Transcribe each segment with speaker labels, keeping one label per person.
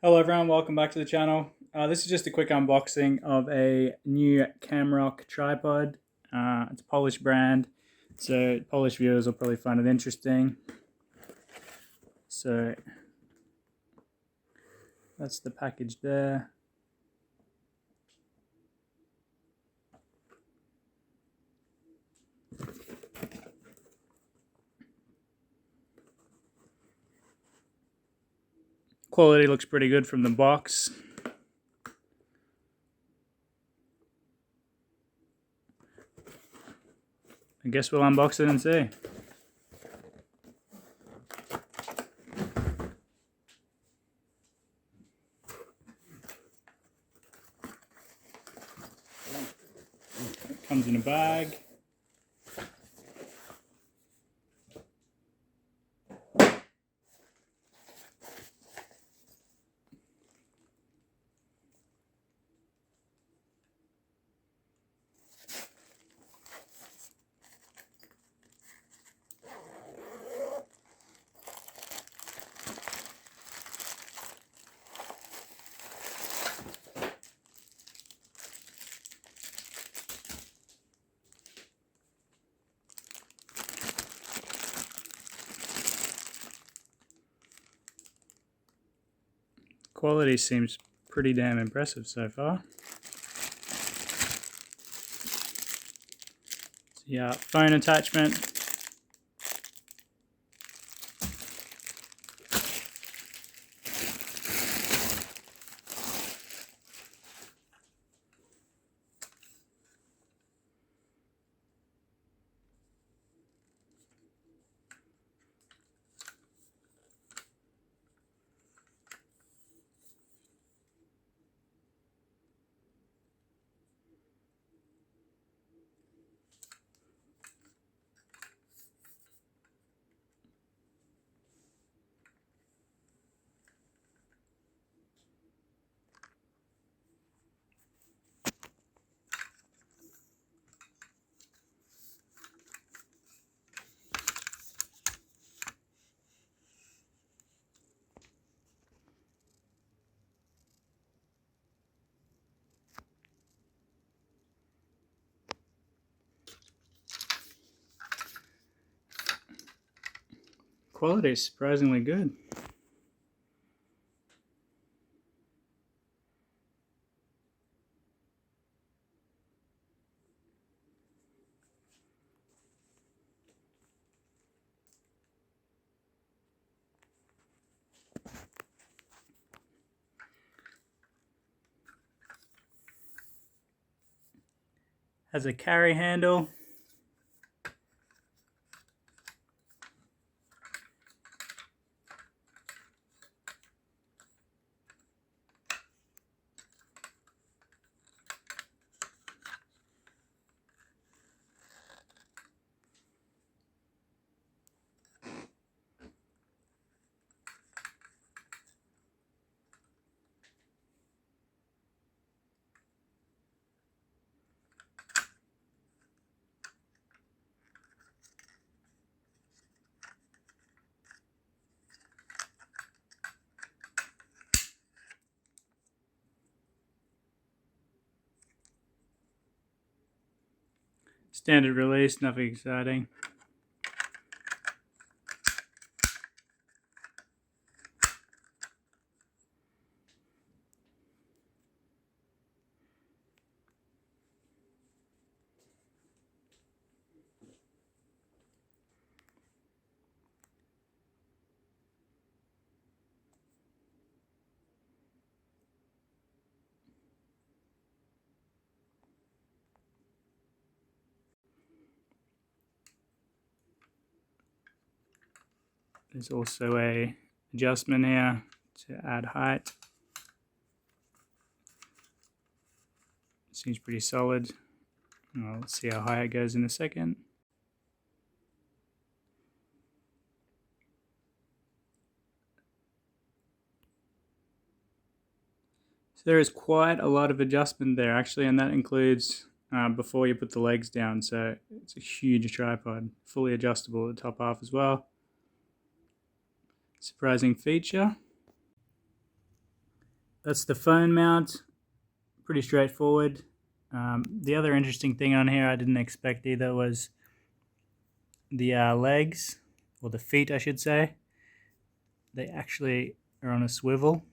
Speaker 1: Hello everyone, welcome back to the channel. This is just a quick unboxing of a new CAMROCK tripod. It's a Polish brand, so Polish viewers will probably find it interesting. So that's the package there. Quality looks pretty good from the box. I guess we'll unbox it and see. It comes in a bag. Quality seems pretty damn impressive so far. So yeah, phone attachment. Quality is surprisingly good. Has a carry handle. Standard release, nothing exciting. There's also a adjustment here to add height. Seems pretty solid. Well, let's see how high it goes in a second. So there is quite a lot of adjustment there actually, and that includes before you put the legs down. So it's a huge tripod, fully adjustable at the top half as well. Surprising feature. that's the phone mount. Pretty straightforward. The other interesting thing on here I didn't expect either was the legs, or the feet I should say. They actually are on a swivel.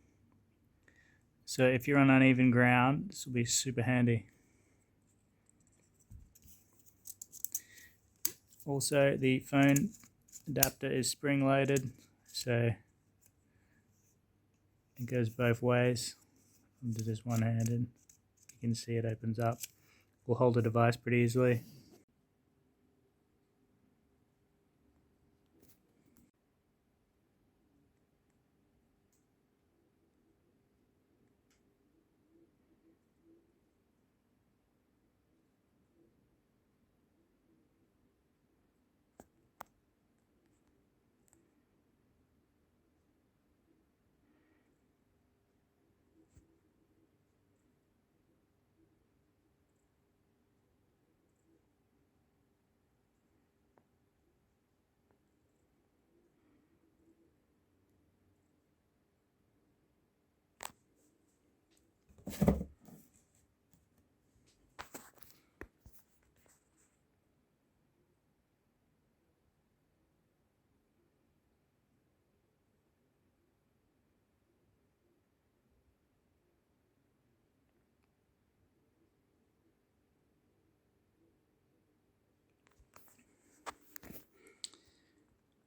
Speaker 1: So if you're on uneven ground, this will be super handy. Also, the phone adapter is spring loaded, so it goes both ways. I'll do this one-handed. You can see it opens up. Will hold the device pretty easily.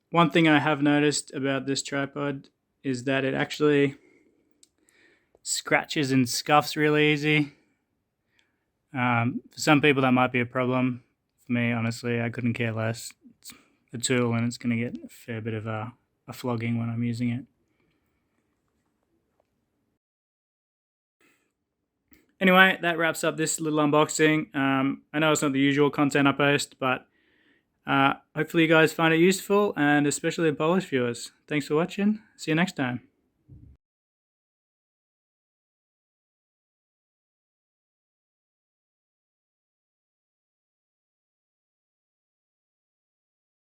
Speaker 1: One thing I have noticed about this tripod is that it actually scratches and scuffs really easy. For some people that might be a problem. For me, honestly, I couldn't care less. It's a tool and it's going to get a fair bit of a flogging when I'm using it. Anyway, that wraps up this little unboxing. I know it's not the usual content I post, but hopefully you guys find it useful, and especially the Polish viewers. Thanks for watching. See you next time.